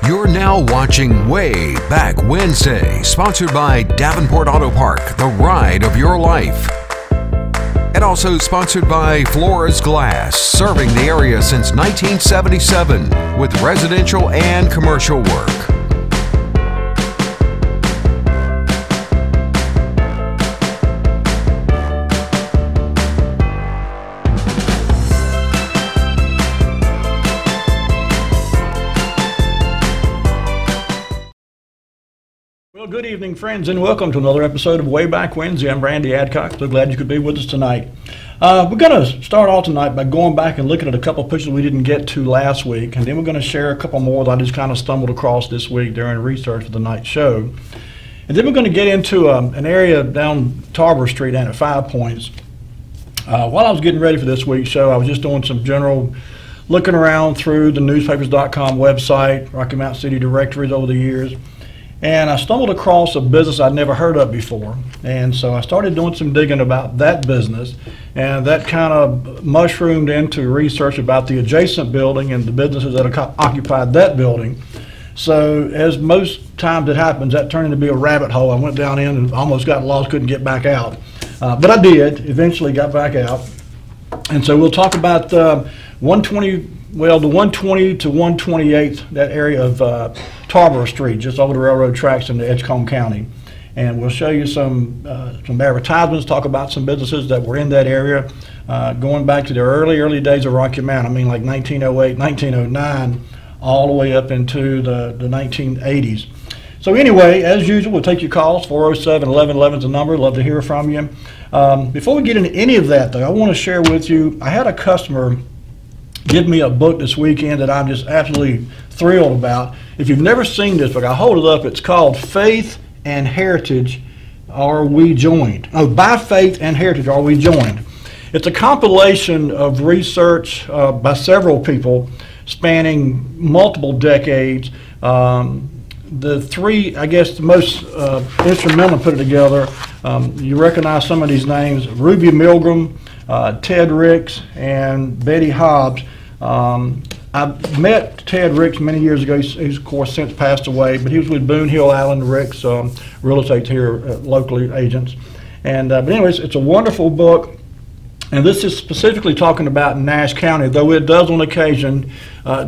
You're now watching Wayback Wednesday, sponsored by Davenport Auto Park, the ride of your life. And also sponsored by Flores Glass, serving the area since 1977 with residential and commercial work. Well, good evening, friends, and welcome to another episode of Wayback Wednesday. I'm Randy Adcock. So glad you could be with us tonight. We're going to start off tonight by going back and looking at a couple of pictures we didn't get to last week, and then we're going to share a couple more that I just kind of stumbled across this week during research for the night show. And then we're going to get into an area down Tarver Street and at 5 Points. While I was getting ready for this week's show, I was just doing some general looking around through the newspapers.com website, Rocky Mountain City directories over the years. And I stumbled across a business I'd never heard of before. And so I started doing some digging about that business, and that kind of mushroomed into research about the adjacent building and the businesses that occupied that building. So as most times it happens, that turned into be a rabbit hole. I went down in and almost got lost, couldn't get back out. But I did, eventually got back out. And so we'll talk about the 120 to 128th, that area of Tarver Street, just over the railroad tracks in Edgecombe County. And we'll show you some advertisements, talk about some businesses that were in that area, going back to the early days of Rocky Mountain. I mean, like 1908, 1909, all the way up into the 1980s. So anyway, as usual, we'll take your calls. 407-1111 is the number. Love to hear from you. Before we get into any of that, though, I want to share with you, I had a customer give me a book this weekend that I'm just absolutely thrilled about. If you've never seen this book, I'll hold it up. It's called Faith and Heritage, Are We Joined? Oh, By Faith and Heritage, Are We Joined? It's a compilation of research by several people spanning multiple decades. The three, I guess, the most instrumental to put it together, you recognize some of these names: Ruby Milgram, Ted Ricks, and Betty Hobbs. I met Ted Ricks many years ago. He's of course since passed away, but he was with Boone Hill Allen Ricks Real Estate here, locally agents. And but anyways, it's a wonderful book, and this is specifically talking about Nash County, though it does on occasion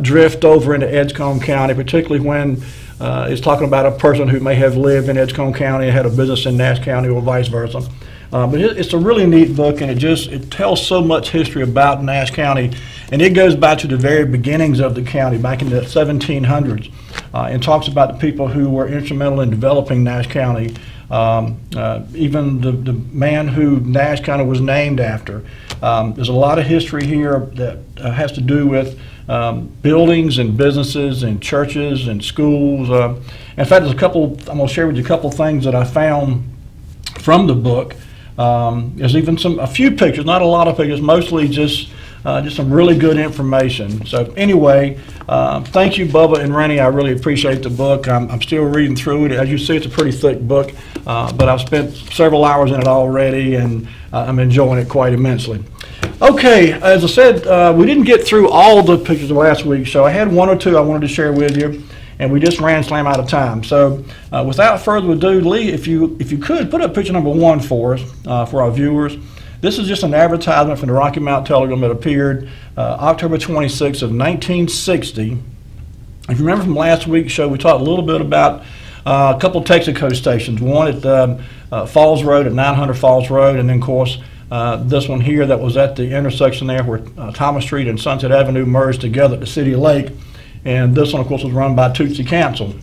drift over into Edgecombe County, particularly when it's talking about a person who may have lived in Edgecombe County and had a business in Nash County, or vice versa. But it's a really neat book, and it tells so much history about Nash County, and it goes back to the very beginnings of the county, back in the 1700s, and talks about the people who were instrumental in developing Nash County, even the man who Nash County was named after. There's a lot of history here that has to do with buildings and businesses and churches and schools. In fact, there's I'm going to share with you a couple things that I found from the book. There's even a few pictures, not a lot of pictures, mostly just some really good information. So anyway, thank you, Bubba and Rennie. I really appreciate the book. I'm still reading through it. As you see, it's a pretty thick book, but I've spent several hours in it already, and I'm enjoying it quite immensely. Okay, as I said, we didn't get through all the pictures of last week, so I had one or two I wanted to share with you, and we just ran slam out of time. So without further ado, Lee, if you could put up picture number 1 for us, for our viewers. This is just an advertisement from the Rocky Mountain Telegram that appeared October 26th of 1960. If you remember from last week's show, we talked a little bit about a couple of Texaco stations, one at Falls Road, at 900 Falls Road, and then of course this one here that was at the intersection there where Thomas Street and Sunset Avenue merged together at the City Lake. And this one, of course, was run by Tootsie Council.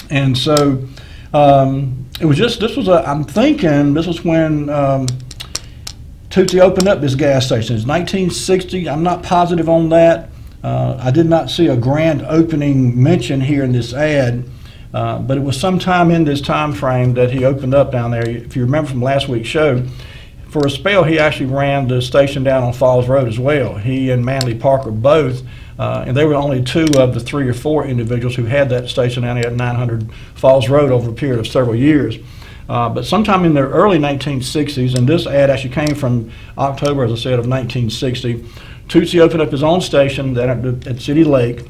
And so it was just, I'm thinking this was when Tootsie opened up this gas station. It's 1960. I'm not positive on that. I did not see a grand opening mentioned here in this ad, but it was sometime in this time frame that he opened up down there. If you remember from last week's show, for a spell, he actually ran the station down on Falls Road as well. He and Manley Parker both, and they were only 2 of the 3 or 4 individuals who had that station down there at 900 Falls Road over a period of several years. But sometime in the early 1960s, and this ad actually came from October, as I said, of 1960, Tootsie opened up his own station at City Lake,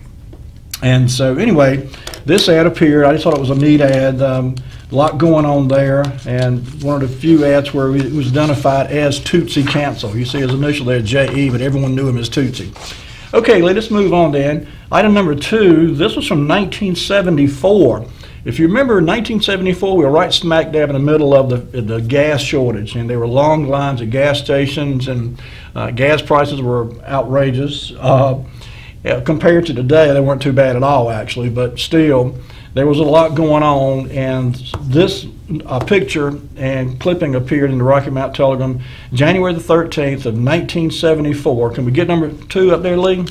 And so anyway, this ad appeared. I just thought it was a neat ad. A lot going on there, and one of the few ads where it was identified as Tootsie Cancel. You see his initial there, J.E., but everyone knew him as Tootsie. Okay, let's move on then. Item number 2, this was from 1974. If you remember, in 1974, we were right smack dab in the middle of the gas shortage, and there were long lines at gas stations, and gas prices were outrageous. Compared to today, they weren't too bad at all, actually, but still, there was a lot going on, and this picture and clipping appeared in the Rocky Mount Telegram January the 13th of 1974. Can we get number 2 up there, Lee?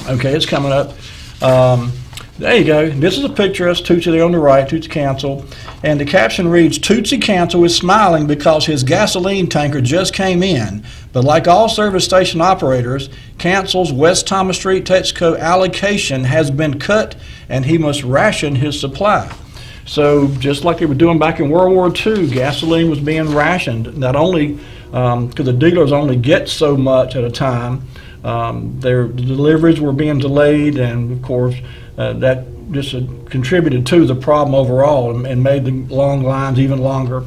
Okay, it's coming up. There you go. This is a picture of Tootsie there on the right, Tootsie Cancel. And the caption reads, Tootsie Cancel is smiling because his gasoline tanker just came in. But like all service station operators, Cancel's West Thomas Street Texaco allocation has been cut and he must ration his supply. So just like they were doing back in World War II, gasoline was being rationed. Not only because the dealers only get so much at a time, their deliveries were being delayed, and of course that just contributed to the problem overall and made the long lines even longer.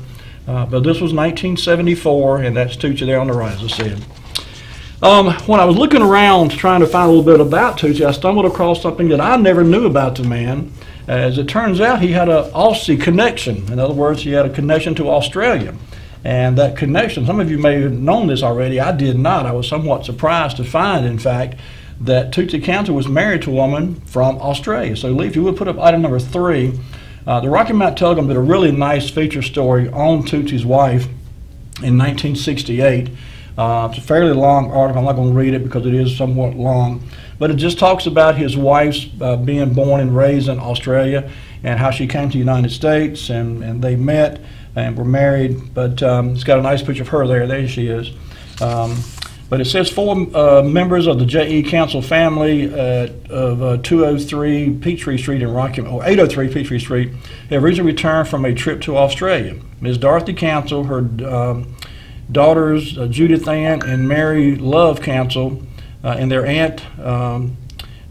But this was 1974, and that's Tootsie there on the right, as I said. When I was looking around trying to find a little bit about Tootsie, I stumbled across something that I never knew about the man. As it turns out, he had an Aussie connection. In other words, he had a connection to Australia. And that connection, some of you may have known this already, I did not. I was somewhat surprised to find, in fact, that Tootsie Cancel was married to a woman from Australia. So Lee, if you would put up item number 3, the Rocky Mount Telegram did a really nice feature story on Tootsie's wife in 1968. It's a fairly long article. I'm not going to read it because it is somewhat long, but it just talks about his wife's being born and raised in Australia and how she came to the United States, and they met and were married. But it's got a nice picture of her there. There she is. But it says 4 members of the J.E. Cancel family of 203 Peachtree Street in Rocky, or 803 Peachtree Street, have recently returned from a trip to Australia. Ms. Dorothy Cancel, her daughters Judith Ann and Mary Love Cancel, and their aunt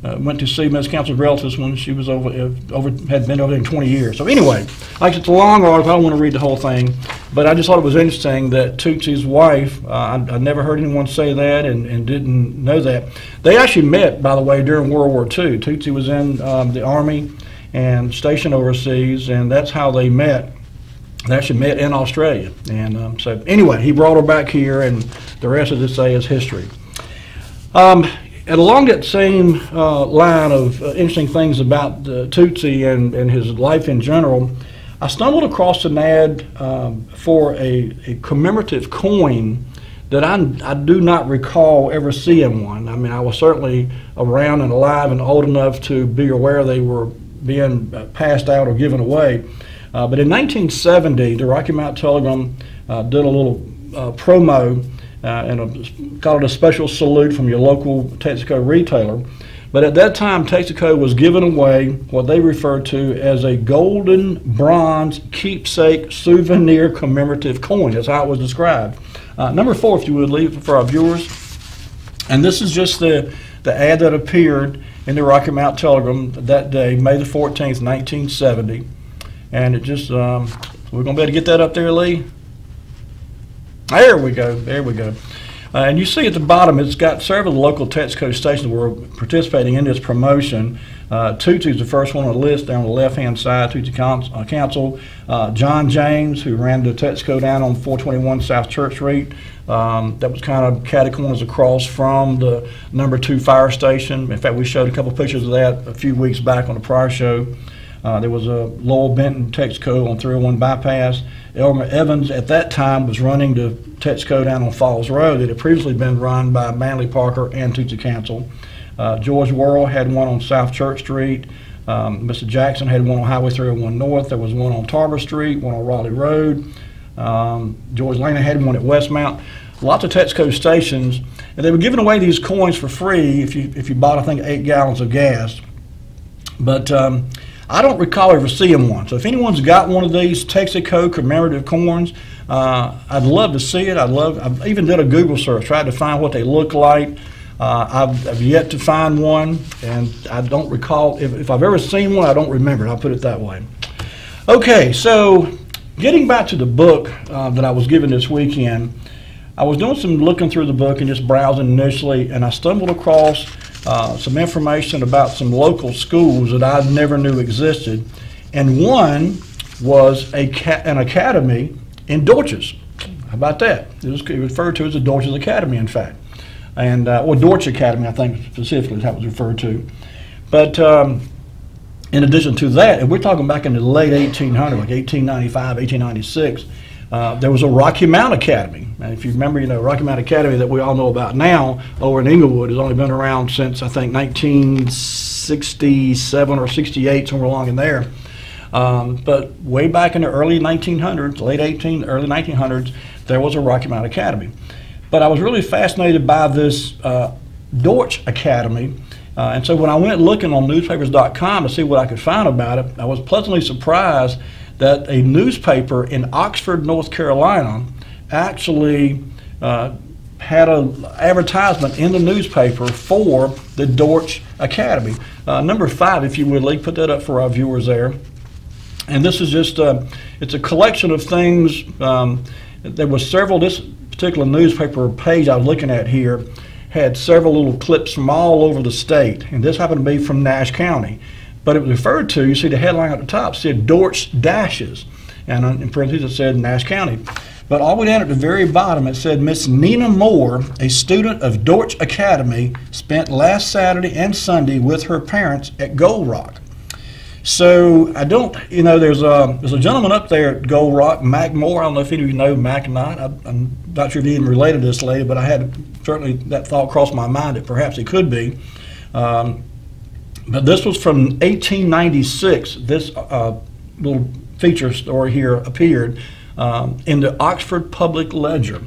went to see Ms. Cancel's relatives when she was had been over there in 20 years. So anyway, like it's a long article, I don't want to read the whole thing, but I just thought it was interesting that Tootsie's wife, I never heard anyone say that and didn't know that. They actually met, by the way, during World War II. Tootsie was in the Army and stationed overseas, and that's how they met. They actually met in Australia. And so anyway, he brought her back here, and the rest of this day is history. And along that same line of interesting things about Tootsie and his life in general, I stumbled across an ad for a commemorative coin that I do not recall ever seeing one. I mean, I was certainly around and alive and old enough to be aware they were being passed out or given away. But in 1970, the Rocky Mount Telegram did a little promo and called it a special salute from your local Texaco retailer. But at that time, Texaco was giving away what they referred to as a golden bronze keepsake souvenir commemorative coin. That's how it was described. Number 4, if you would, leave for our viewers. And this is just the ad that appeared in the Rocky Mount Telegram that day, May the 14th, 1970. And it just, we're going to be able to get that up there, Lee? There we go. There we go. And you see at the bottom, it's got several local Texaco stations that were participating in this promotion. Tootsie's the first one on the list down on the left-hand side, Tootsie Cancel. John James, who ran the Texaco down on 421 South Church Street. That was kind of catty-corners across from the number 2 fire station. In fact, we showed a couple pictures of that a few weeks back on the prior show. There was a Lowell Benton Texaco on 301 Bypass. Elmer Evans at that time was running the Texaco down on Falls Road that had previously been run by Manley Parker and Tootsie Cancel. George Worrell had one on South Church Street. Mr. Jackson had one on Highway 301 North. There was one on Tarver Street, one on Raleigh Road. George Lana had one at Westmount. Lots of Texaco stations, and they were giving away these coins for free if you bought, I think, 8 gallons of got. But I don't recall ever seeing one. So if anyone's got one of these Texaco commemorative coins, I'd love to see it. I even did a Google search, tried to find what they look like. I've yet to find one, and I don't recall, if I've ever seen one, I don't remember it. I'll put it that way. Okay, so getting back to the book that I was given this weekend, I was doing some looking through the book and just browsing initially, and I stumbled across some information about some local schools that I never knew existed, and one was an academy in Dorches. How about that? It was referred to as the Dorches Academy, in fact, and or Dorch Academy, I think specifically is how it was referred to. But in addition to that, and we're talking back in the late 1800s, like 1895, 1896, there was a Rocky Mount Academy. And if you remember, Rocky Mount Academy that we all know about now over in Inglewood has only been around since, I think, 1967 or 68, somewhere along in there. But way back in the early 1900s, early 1900s, there was a Rocky Mount Academy. But I was really fascinated by this Dorch Academy. And so when I went looking on newspapers.com to see what I could find about it, I was pleasantly surprised that a newspaper in Oxford, North Carolina, actually had an advertisement in the newspaper for the Dorch Academy. Number 5, if you would, Lee, put that up for our viewers there. And this is just, it's a collection of things. There was several, this particular newspaper page I was looking at here had several little clips from all over the state. And this happened to be from Nash County. But it was referred to, you see the headline at the top said Dorch Dashes. And in parentheses it said Nash County. But all the way down at the very bottom it said Miss Nina Moore, a student of Dorch Academy, spent last Saturday and Sunday with her parents at Gold Rock. So I don't, there's a gentleman up there at Gold Rock, Mac Moore. I don't know if any of you know Mac or not. I'm not sure if he even related to this lady, but I had certainly that thought crossed my mind that perhaps he could be. But this was from 1896. This little feature story here appeared in the Oxford Public Ledger.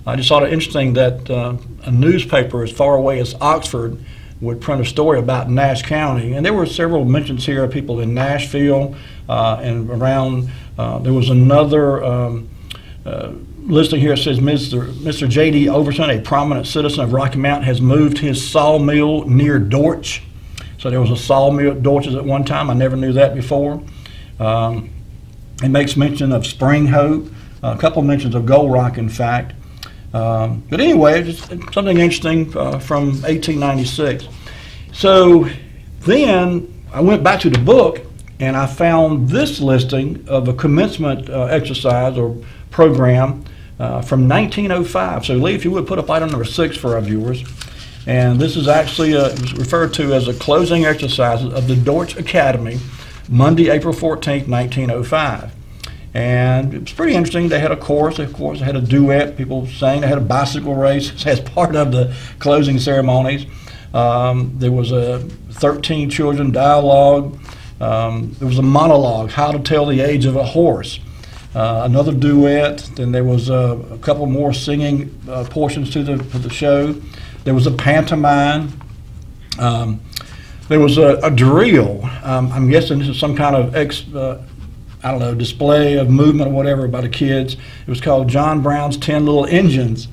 I just thought it interesting that a newspaper as far away as Oxford would print a story about Nash County. And there were several mentions here of people in Nashville and around. There was another listing here that says Mr. J.D. Overton, a prominent citizen of Rocky Mount, has moved his sawmill near Dorch. So there was a sawmill at Dorches at one time. I never knew that before. It makes mention of Spring Hope, a couple of mentions of Gold Rock, in fact. But anyway, just something interesting from 1896. So then I went back to the book and I found this listing of a commencement exercise or program from 1905. So Lee, if you would put up item number 6 for our viewers. And this is actually it was referred to as a closing exercise of the Dorch Academy, Monday, April 14th, 1905. And it was pretty interesting. They had a chorus, of course, they had a duet, people sang, they had a bicycle race as part of the closing ceremonies. There was a 13 children dialogue. There was a monologue, how to tell the age of a horse. Another duet. Then there was a couple more singing portions to the show. There was a pantomime. There was a drill. I'm guessing this is some kind of I don't know, display of movement or whatever by the kids. It was called John Brown's 10 Little Engines.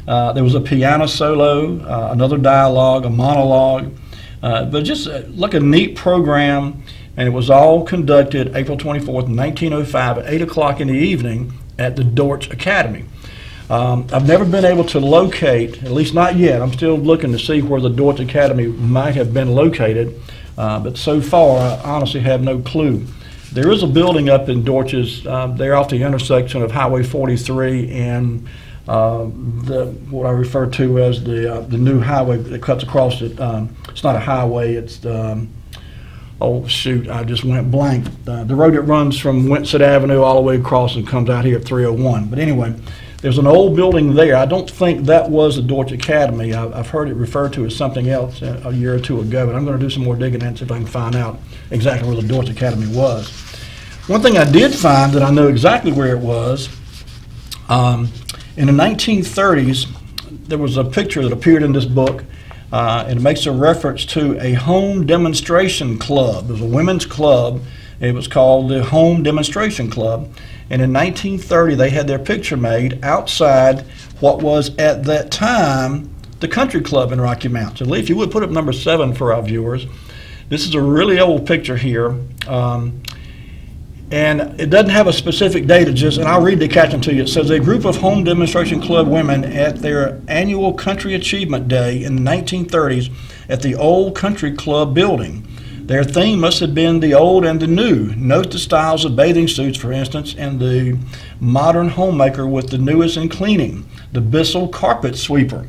There was a piano solo, another dialogue, a monologue, but just like a neat program, and it was all conducted April 24th, 1905 at 8 o'clock in the evening at the Dorch Academy. I've never been able to locate, at least not yet, I'm still looking to see where the Dorch Academy might have been located, but so far I honestly have no clue. There is a building up in Dorches. They're off the intersection of Highway 43 and what I refer to as the new highway that cuts across it. It's not a highway. It's oh shoot! I just went blank. The road that runs from Winsett Avenue all the way across and comes out here at 301. But anyway, there's an old building there. I don't think that was the Dorch Academy. I've heard it referred to as something else a year or two ago, but I'm going to do some more digging and see if I can find out exactly where the Dorch Academy was. One thing I did find that I know exactly where it was, in the 1930s, there was a picture that appeared in this book, and it makes a reference to a home demonstration club. It was a women's club. It was called the Home Demonstration Club. And in 1930, they had their picture made outside what was at that time the country club in Rocky Mount. So Lee, if you would put up number 7 for our viewers. This is a really old picture here. And it doesn't have a specific date, and I'll read the caption to you. It says, a group of Home Demonstration Club women at their annual Country Achievement Day in the 1930s at the old Country Club building. Their theme must have been the old and the new. Note the styles of bathing suits, for instance, and the modern homemaker with the newest in cleaning, the Bissell carpet sweeper.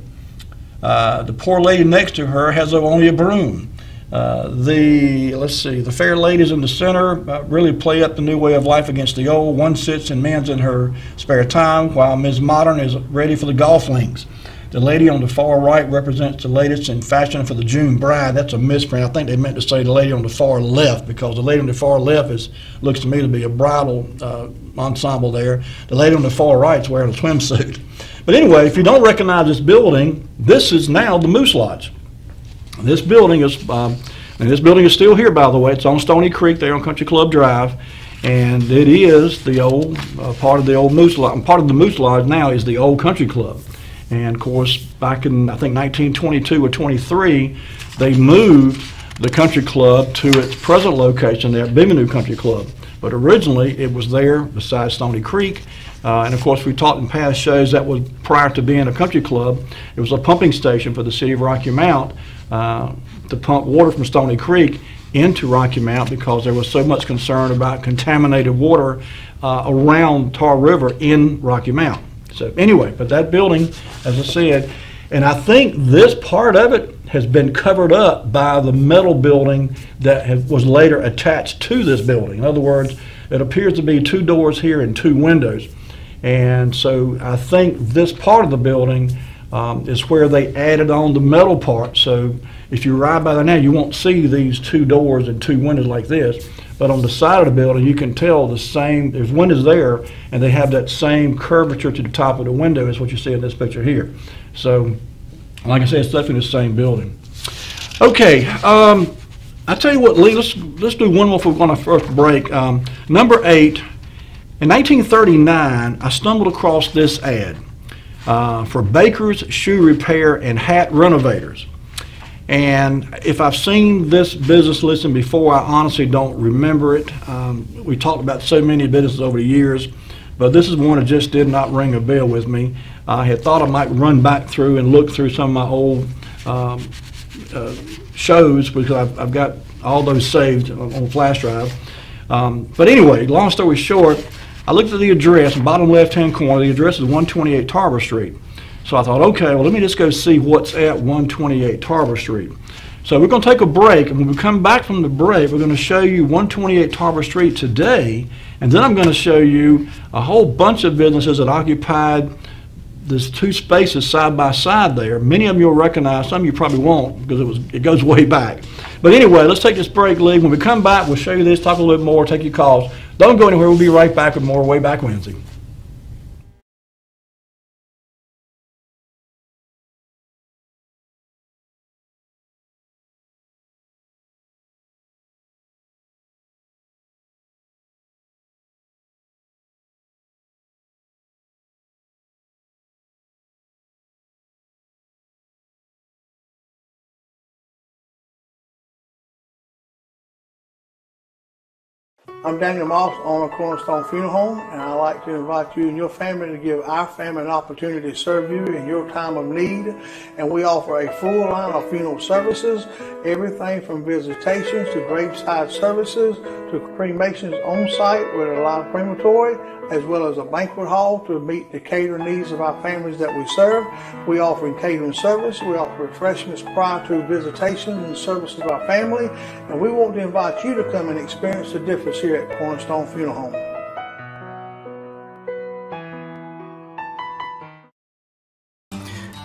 The poor lady next to her has only a broom. The fair ladies in the center really play up the new way of life against the old. One sits and mends in her spare time, while Ms. Modern is ready for the golf links. The lady on the far right represents the latest in fashion for the June bride. That's a misprint. I think they meant to say the lady on the far left, because the lady on the far left looks to me to be a bridal ensemble there. The lady on the far right is wearing a swimsuit. But anyway, if you don't recognize this building, this is now the Moose Lodge. This building is, and this building is still here, by the way. It's on Stony Creek there on Country Club Drive, and it is the old part of the old Moose Lodge. And part of the Moose Lodge now is the old Country Club. And of course, back in I think 1922 or 23, they moved the Country Club to its present location there at Bienvenue Country Club. But originally, it was there beside Stony Creek. And of course, we talked in past shows that was prior to being a country club. It was a pumping station for the city of Rocky Mount to pump water from Stony Creek into Rocky Mount, because there was so much concern about contaminated water around Tar River in Rocky Mount. So anyway, but that building, as I said, and I think this part of it has been covered up by the metal building that was later attached to this building. In other words, it appears to be 2 doors here and 2 windows. And so I think this part of the building is where they added on the metal part. So if you ride by there now, you won't see these 2 doors and 2 windows like this. But on the side of the building, you can tell there's windows there, and they have that same curvature to the top of the window as what you see in this picture here. So, like I said, it's definitely the same building. Okay, I tell you what, Lee, let's do one more for on our first break. Number 8, in 1939, I stumbled across this ad for Baker's Shoe Repair and Hat Renovators. And if I've seen this business listing before, I honestly don't remember it. We talked about so many businesses over the years, but this is one that just did not ring a bell with me. I had thought I might run back through and look through some of my old shows, because I've got all those saved on flash drive. But anyway, long story short, I looked at the address, bottom left-hand corner. The address is 128 Tarver Street. So I thought, okay, well, let me just go see what's at 128 Tarver Street. So we're going to take a break, and when we come back from the break, we're going to show you 128 Tarver Street today, and then I'm going to show you a whole bunch of businesses that occupied these 2 spaces side by side there. Many of them you'll recognize, some you probably won't, because it goes way back. But anyway, let's take this break, Lee. When we come back, we'll show you this, talk a little bit more, take your calls. Don't go anywhere. We'll be right back with more Wayback Wednesday. I'm Daniel Moss, owner of Cornerstone Funeral Home, and I'd like to invite you and your family to give our family an opportunity to serve you in your time of need. And we offer a full line of funeral services, everything from visitations to graveside services to cremations on site with a live crematory, as well as a banquet hall to meet the catering needs of our families that we serve. We offer catering service. We offer refreshments prior to visitations and services of our family. And we want to invite you to come and experience the difference here at Cornerstone Funeral Home.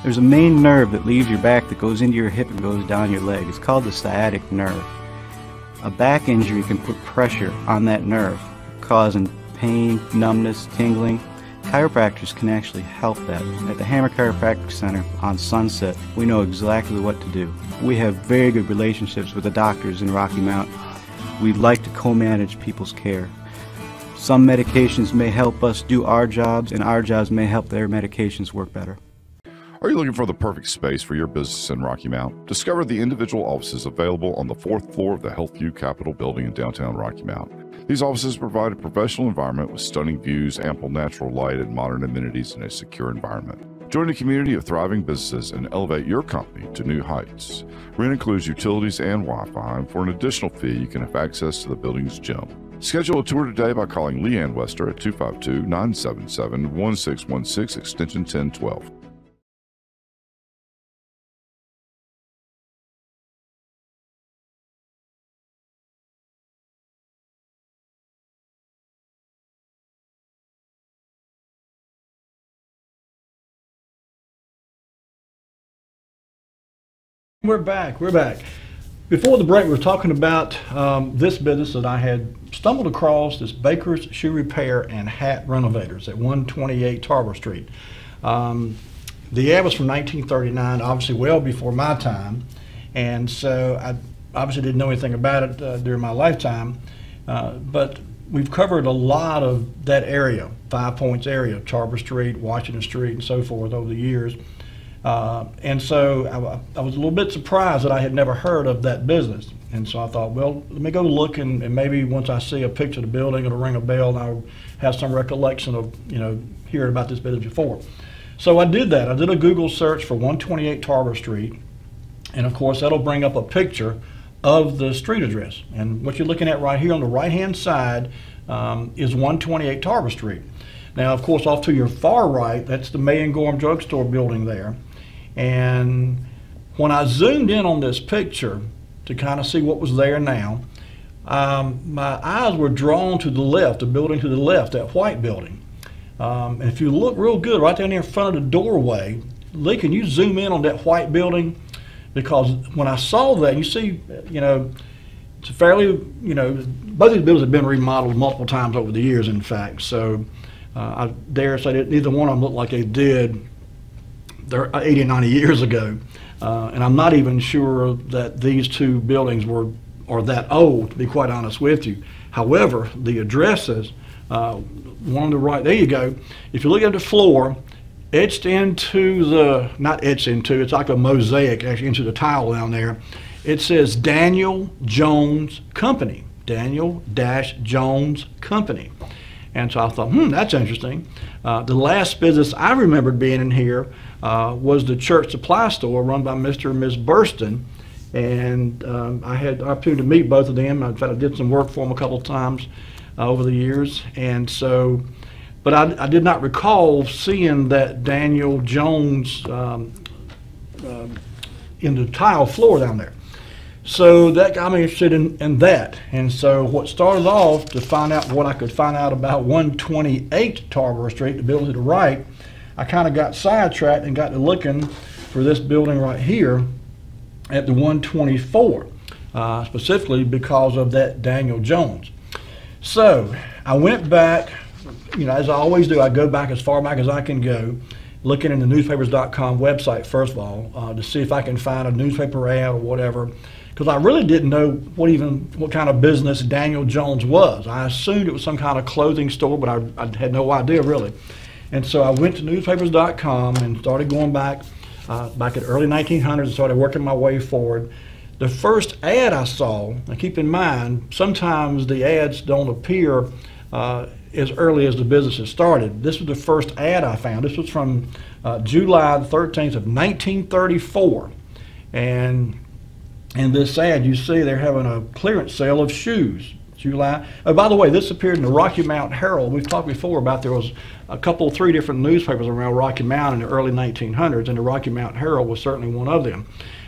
There's a main nerve that leaves your back that goes into your hip and goes down your leg. It's called the sciatic nerve. A back injury can put pressure on that nerve, causing pain, numbness, tingling. Chiropractors can actually help that. At the Hammer Chiropractic Center on Sunset, we know exactly what to do. We have very good relationships with the doctors in Rocky Mount. We like to co-manage people's care. Some medications may help us do our jobs, and our jobs may help their medications work better. Are you looking for the perfect space for your business in Rocky Mount? Discover the individual offices available on the 4th floor of the Healthview Capitol building in downtown Rocky Mount. These offices provide a professional environment with stunning views, ample natural light, and modern amenities in a secure environment. Join a community of thriving businesses and elevate your company to new heights. Rent includes utilities and Wi-Fi, and for an additional fee, you can have access to the building's gym. Schedule a tour today by calling Leanne Wester at 252-977-1616, extension 1012. We're back. Before the break, we were talking about this business that I had stumbled across, this Baker's Shoe Repair and Hat Renovators at 128 Tarver Street. The ad was from 1939, obviously well before my time, and so I obviously didn't know anything about it during my lifetime, but we've covered a lot of that area, 5 Points area, Tarver Street, Washington Street, and so forth over the years. And so I was a little bit surprised that I had never heard of that business. And so I thought, well, let me go look, and maybe once I see a picture of the building, it'll ring a bell, and I'll have some recollection of, hearing about this business before. So I did that. I did a Google search for 128 Tarver Street, and of course that'll bring up a picture of the street address. And what you're looking at right here on the right-hand side is 128 Tarver Street. Now, of course, off to your far right, that's the May and Gorham Drugstore building there. And when I zoomed in on this picture to kind of see what was there now, my eyes were drawn to the left, the building to the left, that white building. And if you look real good, right down there in front of the doorway, Lee, can you zoom in on that white building? Because when I saw that, you see, it's a fairly, both these buildings have been remodeled multiple times over the years, in fact. So I dare say that neither one of them looked like they did 80 or 90 years ago. And I'm not even sure that these two buildings are that old, to be quite honest with you. However, the addresses, one on the right, there you go. If you look at the floor, etched into the, not etched into, it's like a mosaic actually into the tile down there. It says Daniel Jones Company, Daniel-Jones Company. And so I thought, that's interesting. The last business I remembered being in here was the church supply store run by Mr. and Ms. Burston. And I had the opportunity to meet both of them. In fact, I did some work for them a couple of times over the years. And so, but I did not recall seeing that Daniel Jones in the tile floor down there. So that got me interested in that. And so what started off to find out what I could find out about 128 Tarver Street, the building to the right, I kind of got sidetracked and got to looking for this building right here at the 124, specifically because of that Daniel Jones. So I went back, as I always do, I go back as far back as I can go, looking in the newspapers.com website, first of all, to see if I can find a newspaper ad or whatever, because I really didn't know what kind of business Daniel Jones was. I assumed it was some kind of clothing store, but I had no idea really. And so I went to newspapers.com and started going back at the early 1900s and started working my way forward. The first ad I saw, now keep in mind, sometimes the ads don't appear as early as the business has started. This was the first ad I found. This was from July the 13th of 1934. And in this ad, you see they're having a clearance sale of shoes. July. Oh, by the way, this appeared in the Rocky Mount Herald. We've talked before about there was three different newspapers around Rocky Mount in the early 1900s, and the Rocky Mount Herald was certainly one of them.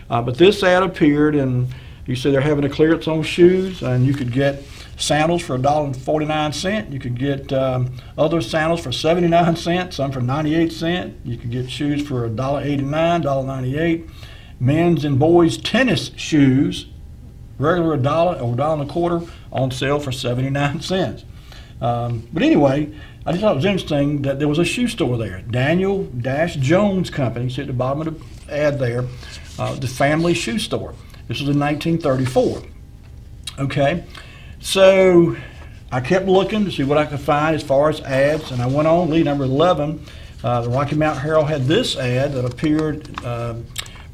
But this ad appeared, and you see they're having a clearance on shoes, and you could get sandals for $1.49. You could get other sandals for 79 cents, some for 98 cents. You could get shoes for $1.89, $1.98. Men's and boys tennis shoes, regular $1 or $1.25, on sale for 79 cents. But anyway, I just thought it was interesting that there was a shoe store there, Daniel-Jones Company. See at the bottom of the ad there, the family shoe store. This was in 1934. Okay, so I kept looking to see what I could find as far as ads, and I went on, lead number 11, The Rocky Mount Herald had this ad that appeared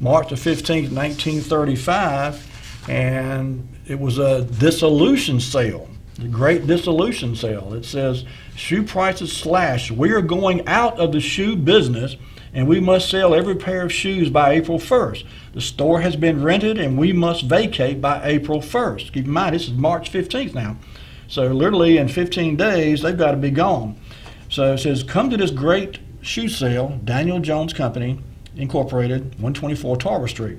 March the 15th, 1935, and it was a dissolution sale, the great dissolution sale. It says, shoe prices slashed. We are going out of the shoe business, and we must sell every pair of shoes by April 1st. The store has been rented, and we must vacate by April 1st. Keep in mind, this is March 15th now. So literally in 15 days, they've got to be gone. So it says, come to this great shoe sale, Daniel Jones Company, Incorporated, 124 Tarver Street.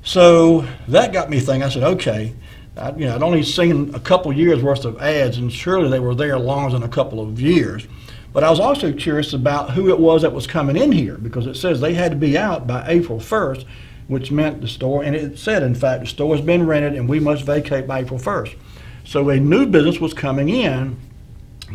So that got me thinking. I said, okay, I'd only seen a couple years worth of ads, and surely they were there longer than a couple of years. But I was also curious about who it was that was coming in here, because it says they had to be out by April 1st, which meant the store, and it said, in fact, the store has been rented and we must vacate by April 1st. So a new business was coming in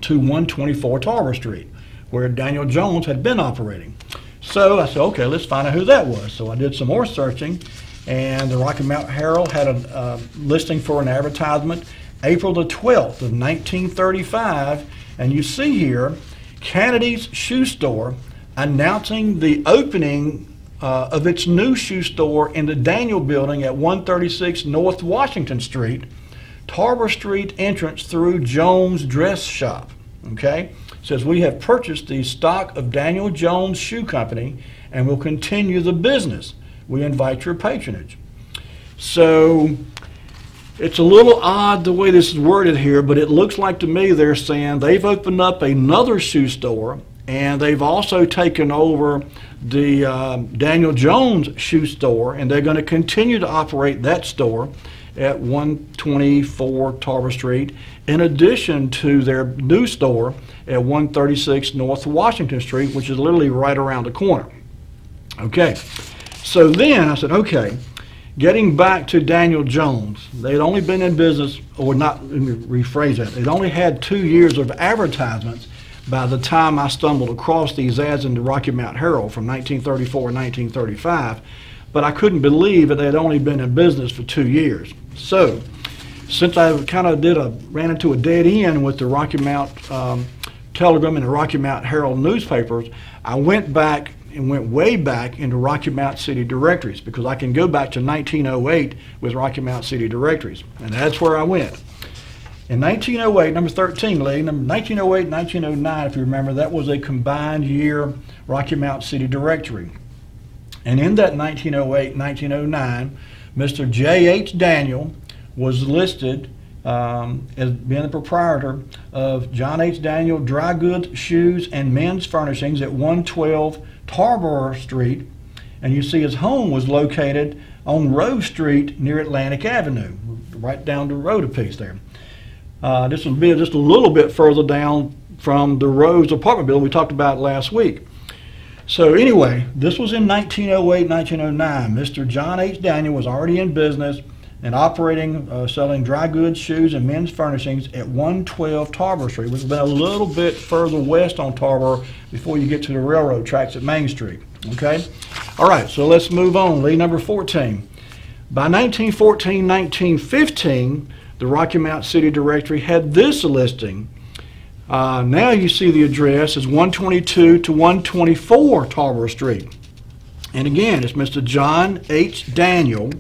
to 124 Tarver Street, where Daniel Jones had been operating. So I said, okay, let's find out who that was. So I did some more searching, and the Rocky Mount Herald had a listing for an advertisement April the 12th of 1935, and you see here, Kennedy's Shoe Store announcing the opening of its new shoe store in the Daniel Building at 136 North Washington Street, Tarver Street entrance through Jones Dress Shop. Okay? It says, we have purchased the stock of Daniel Jones Shoe Company and will continue the business. We invite your patronage. So it's a little odd the way this is worded here, but it looks like to me they're saying they've opened up another shoe store, and they've also taken over the Daniel Jones shoe store, and they're going to continue to operate that store at 124 Tarver Street, in addition to their new store at 136 North Washington Street, which is literally right around the corner. Okay, so then I said, okay, getting back to Daniel Jones, they'd only been in business, or not, let me rephrase that, they'd only had 2 years of advertisements by the time I stumbled across these ads in the Rocky Mount Herald from 1934 and 1935, but I couldn't believe that they had only been in business for 2 years. So, since I kind of ran into a dead end with the Rocky Mount Telegram and the Rocky Mount Herald newspapers, I went back and went way back into Rocky Mount City directories, because I can go back to 1908 with Rocky Mount City directories, and that's where I went. In 1908, number 13, Lee, 1908, 1909, if you remember, that was a combined year Rocky Mount City directory. And in that 1908, 1909, Mr. J.H. Daniel was listed as being the proprietor of John H. Daniel Dry Goods, Shoes, and Men's Furnishings at 112 Tarver Street. And you see his home was located on Rose Street near Atlantic Avenue, right down the road a piece there. This will be just a little bit further down from the Rose apartment building we talked about last week. So anyway, this was in 1908, 1909. Mr. John H. Daniel was already in business and operating, selling dry goods, shoes, and men's furnishings at 112 Tarver Street, which has been a little bit further west on Tarver before you get to the railroad tracks at Main Street. Okay? All right, so let's move on. Lee, number 14. By 1914, 1915, the Rocky Mount City Directory had this listing. Now you see the address is 122 to 124 Tarver Street. And again, it's Mr. John H. Daniel.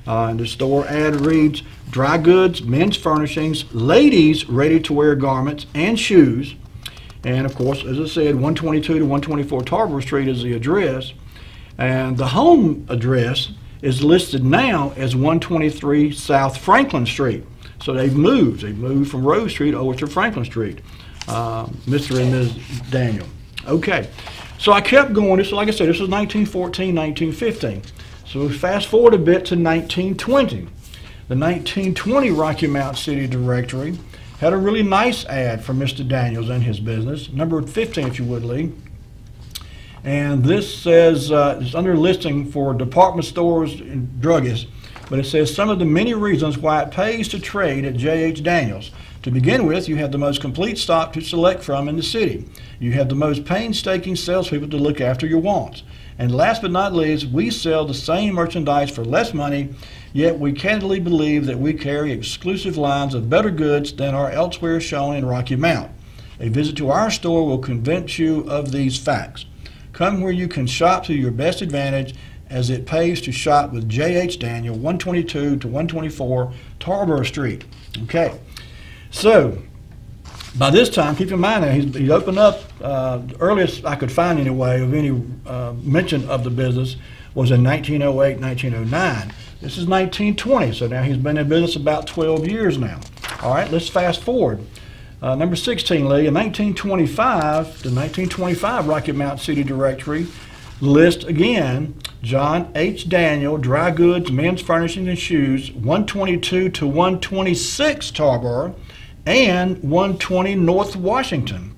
And the store ad reads, dry goods, men's furnishings, ladies' ready-to-wear garments, and shoes. And of course, as I said, 122 to 124 Tarver Street is the address. And the home address is listed now as 123 South Franklin Street. So they've moved. They've moved from Rose Street over to Franklin Street, Mr. and Ms. Daniel. Okay, so I kept going. This, like I said, this was 1914, 1915. So we fast forward a bit to 1920. The 1920 Rocky Mount City Directory had a really nice ad for Mr. Daniels and his business, number 15 if you would, Lee. And this says, it's under listing for department stores and druggists, but it says some of the many reasons why it pays to trade at J.H. Daniels. To begin with, you have the most complete stock to select from in the city. You have the most painstaking salespeople to look after your wants. And last but not least, we sell the same merchandise for less money, yet we candidly believe that we carry exclusive lines of better goods than are elsewhere shown in Rocky Mount. A visit to our store will convince you of these facts. Come where you can shop to your best advantage, as it pays to shop with J.H. Daniel, 122 to 124 Tarboro Street. Okay, so by this time, keep in mind now, he's opened up, the earliest I could find anyway of any mention of the business was in 1908, 1909. This is 1920, so now he's been in business about 12 years now. All right, let's fast forward. Number 16, Lee, in 1925, the 1925 Rocky Mount City Directory list again, John H. Daniel, Dry Goods, Men's Furnishings and Shoes, 122 to 126 Tarboro, and 120 North Washington.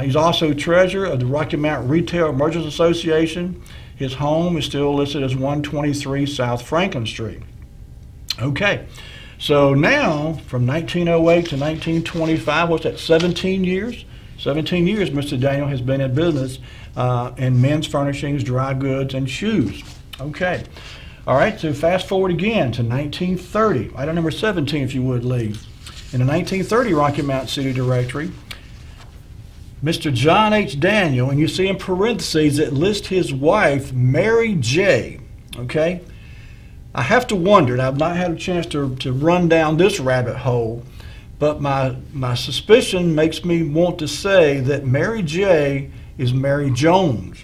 He's also treasurer of the Rocky Mount Retail Merchants Association. His home is still listed as 123 South Franklin Street. Okay, so now from 1908 to 1925, what's that, 17 years? 17 years Mr. Daniel has been in business in men's furnishings, dry goods, and shoes. Okay, all right, so fast forward again to 1930. Item number 17, if you would, Lee. In the 1930 Rocky Mount City Directory, Mr. John H. Daniel, and you see in parentheses that list his wife, Mary J. Okay? I have to wonder, and I've not had a chance to run down this rabbit hole, but my suspicion makes me want to say that Mary J. is Mary Jones,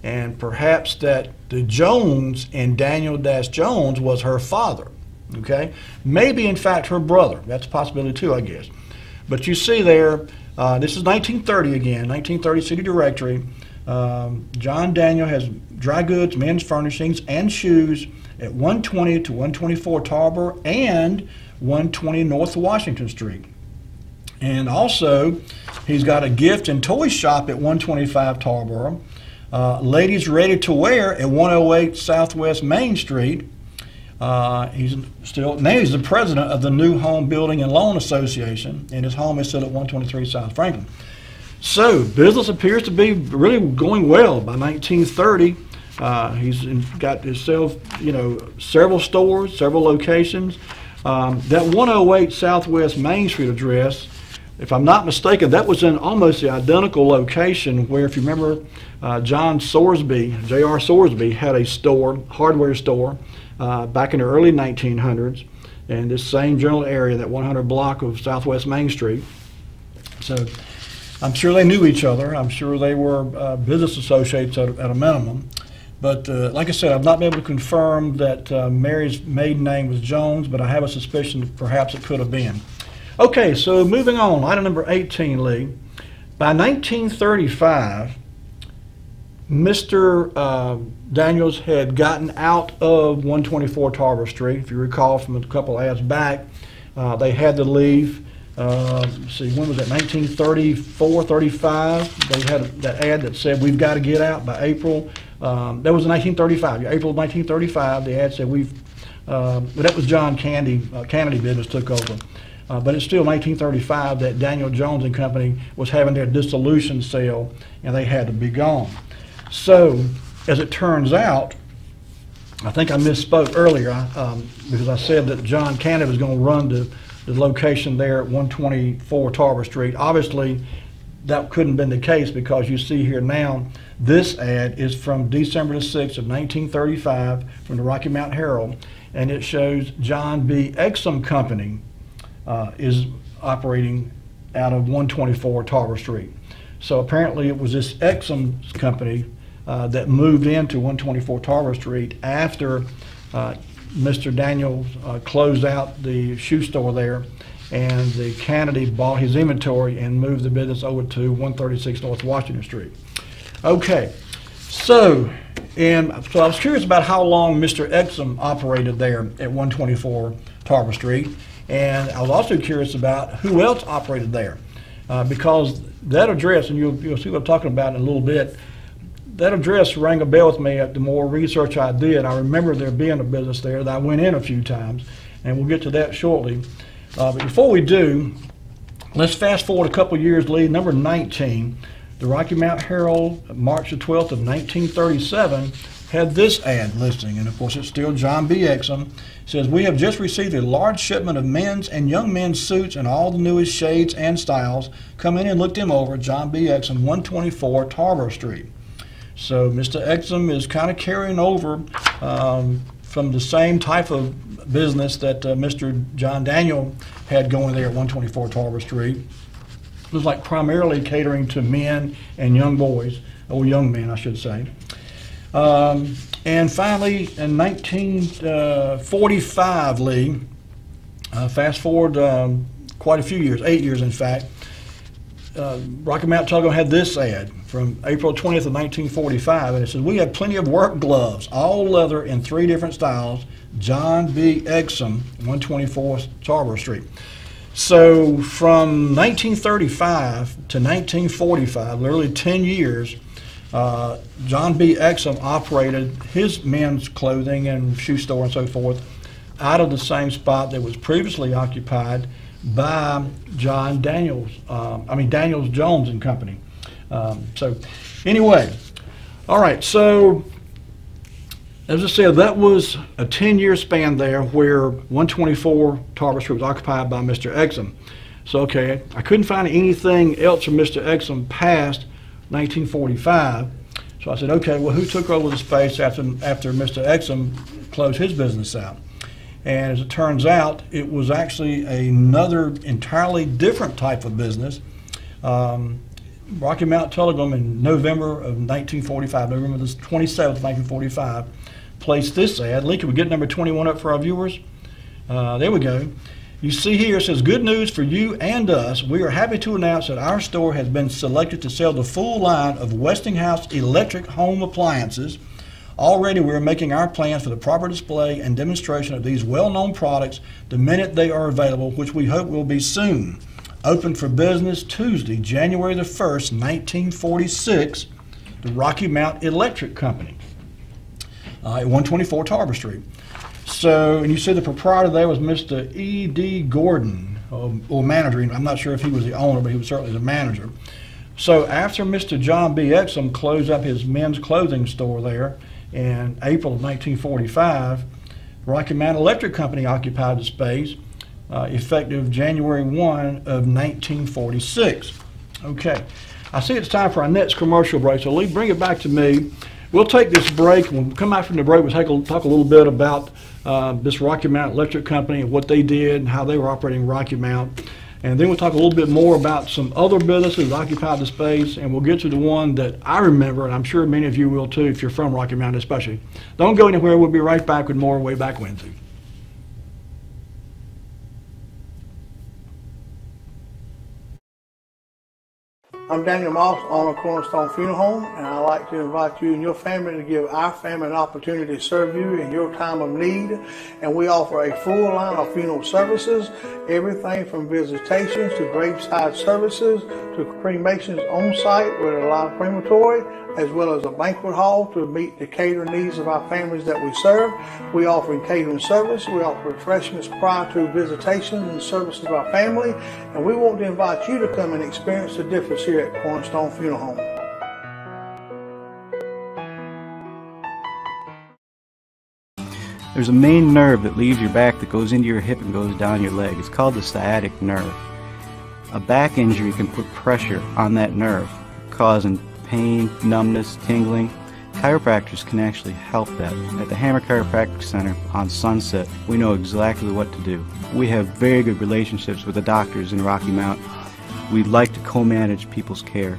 and perhaps that the Jones in Daniel-Jones was her father. Okay? Maybe, in fact, her brother. That's a possibility, too, I guess. But you see there, this is 1930 again, 1930 City Directory. John Daniel has dry goods, men's furnishings, and shoes at 120 to 124 Tarboro and 120 North Washington Street. And also, he's got a gift and toy shop at 125 Tarboro, ladies ready to wear at 108 Southwest Main Street. He's the president of the New Home Building and Loan Association, and his home is still at 123 South Franklin. So business appears to be really going well. By 1930, he's got himself, several stores, several locations. That 108 Southwest Main Street address, if I'm not mistaken, that was in almost the identical location where, if you remember, J.R. Sorsby had a store, hardware store, back in the early 1900s, in this same general area, that 100 block of Southwest Main Street. So I'm sure they knew each other. I'm sure they were business associates at a minimum. But like I said, I've not been able to confirm that Mary's maiden name was Jones, but I have a suspicion that perhaps it could have been. Okay, so moving on, item number 18, Lee. By 1935, Mr. Daniels had gotten out of 124 Tarboro Street. If you recall from a couple ads back, they had to leave. See, when was that, 1934, 35? They had that ad that said, we've got to get out by April. That was in 1935, April of 1935. The ad said, that was John Kennedy business took over. But it's still 1935 that Daniel Jones and Company was having their dissolution sale, and they had to be gone. So, as it turns out, I think I misspoke earlier because I said that John Kennedy was going to run the location there at 124 Tarboro Street. Obviously, that couldn't have been the case because you see here now, this ad is from December the 6th of 1935 from the Rocky Mount Herald, and it shows John B. Exum Company is operating out of 124 Tarboro Street. So apparently it was this Exum company that moved into 124 Tarboro Street after Mr. Daniels closed out the shoe store there, and the Kennedy bought his inventory and moved the business over to 136 North Washington Street. Okay, so I was curious about how long Mr. Exum operated there at 124 Tarboro Street, and I was also curious about who else operated there, because that address, and you'll see what I'm talking about in a little bit, that address rang a bell with me at the more research I did. I remember there being a business there that I went in a few times, and we'll get to that shortly. But before we do, let's fast forward a couple years, Lee. Number 19, the Rocky Mount Herald, March the 12th of 1937, had this ad listing, and of course it's still John B. Exum. It says, "We have just received a large shipment of men's and young men's suits in all the newest shades and styles. Come in and look them over. John B. Exum, 124 Tarver Street." So Mr. Exum is kind of carrying over from the same type of business that Mr. John Daniel had going there at 124 Tarver Street. It was like primarily catering to men and young boys, or young men, I should say. And finally, in 1945, Lee, fast forward quite a few years, 8 years in fact, Rocky Mount Telegram had this ad from April 20th of 1945, and it says, "We have plenty of work gloves, all leather in 3 different styles. John B. Exum, 124 Tarver Street." So from 1935 to 1945, literally 10 years, John B. Exum operated his men's clothing and shoe store and so forth out of the same spot that was previously occupied by John Daniels, Daniels Jones and Company. So anyway, all right, so as I said, that was a 10-year span there where 124 Tarver Street was occupied by Mr. Exum. So, okay, I couldn't find anything else from Mr. Exum past 1945. So I said, okay, well, who took over the space after Mr. Exum closed his business out? And as it turns out, it was actually another entirely different type of business. Rocky Mount Telegram in November of 1945, November the 27th, 1945, placed this ad. Lee, can we get number 21 up for our viewers? There we go. You see here, it says, "Good news for you and us. We are happy to announce that our store has been selected to sell the full line of Westinghouse electric home appliances. Already we are making our plans for the proper display and demonstration of these well-known products the minute they are available, which we hope will be soon. Open for business Tuesday, January the 1st, 1946, the Rocky Mount Electric Company at 124 Tarver Street." So, and you see the proprietor there was Mr. E.D. Gordon, or manager. I'm not sure if he was the owner, but he was certainly the manager. So after Mr. John B. Exum closed up his men's clothing store there in April of 1945, Rocky Mount Electric Company occupied the space effective January 1 of 1946. Okay, I see it's time for our next commercial break, so Lee, bring it back to me. We'll take this break. When we come out from the break, we'll talk a little bit about this Rocky Mount Electric Company and what they did and how they were operating Rocky Mount. And then we'll talk a little bit more about some other businesses that occupied the space, and we'll get to the one that I remember, and I'm sure many of you will too if you're from Rocky Mount especially. Don't go anywhere. We'll be right back with more Wayback Wednesday. I'm Daniel Moss, owner of Cornerstone Funeral Home, and I'd like to invite you and your family to give our family an opportunity to serve you in your time of need. And we offer a full line of funeral services, everything from visitations to graveside services to cremations on site with a live crematory, as well as a banquet hall to meet the catering needs of our families that we serve. We offer catering service. We offer refreshments prior to visitations and services of our family. And we want to invite you to come and experience the difference here at Cornerstone Funeral Home. There's a main nerve that leaves your back that goes into your hip and goes down your leg. It's called the sciatic nerve. A back injury can put pressure on that nerve, causing pain, numbness, tingling. Chiropractors can actually help that. At the Hammer Chiropractic Center on Sunset, we know exactly what to do. We have very good relationships with the doctors in Rocky Mount. We like to co-manage people's care.